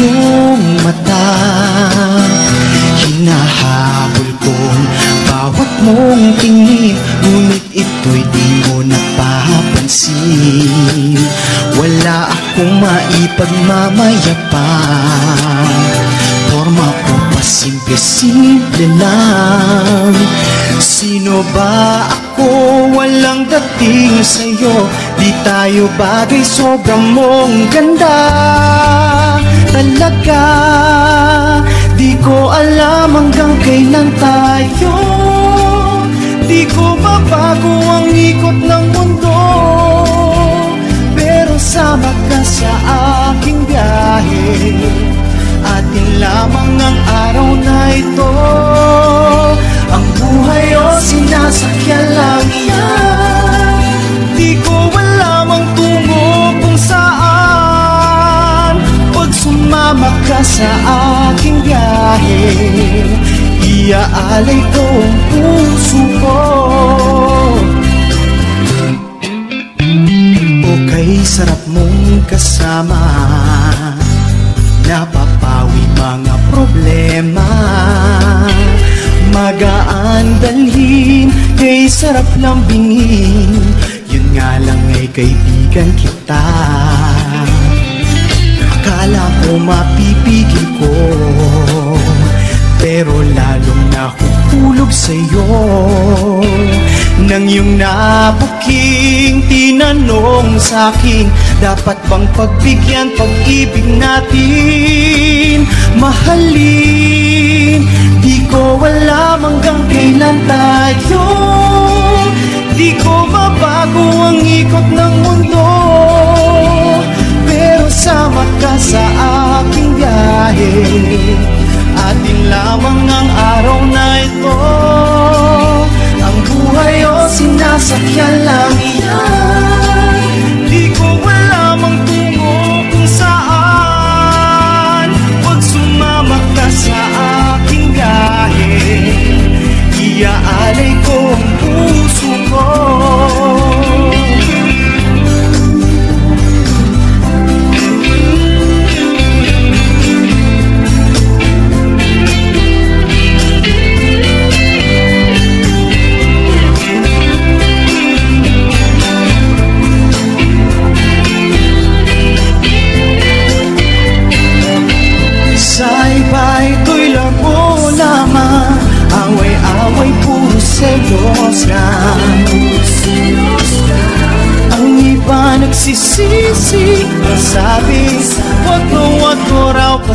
iyong mata. Hinahabol kong bawat mong tingin, ngunit ito'y di mo napapansin. Wala akong maipagmamayabang, forma ko pa simple-simple lang. Sino ba ako? Walang dating sa'yo, di tayo bagay, sobrang mong ganda. Talaga, di ko alam hanggang kailan tayo. Di ko mabago ang ikot ng mundo, pero sama ka sa aking biyahe. Atin lamang ang araw na ito, ang buhay o sinasakyan lang yan. Di ko alam ang tungo kung saan, pag sumama ka sa aking biyahe, iaalay ko ang puso ko. Okay, sarap mong kasama, napapawi mga problema. Magaan dalhin, kay sarap lambingin, yun nga lang ay kaibigan kita. Akala ko mapipigil ko, pero lalong nahuhulog sa'yo. Nang iyong nabuking tinanong sa'kin, dapat bang pagbigyan pag-ibig natin? Mahalin, di ko alam hanggang kailan tayo. Di ko mabago ang ikot ng mundo, pero sama ka sa aking biyahe. Atin lamang ang araw na ito, ang buhay o sinasakyan lang iyan. Di ko alam ang tungo kung saan, pag sumama ka sa aking biyahe, iaalay ko ang puso ko. Ito'y labo lamang, away-away, puro selos lang. Ang iba nagsisisi, nasabi, wag mo raw pa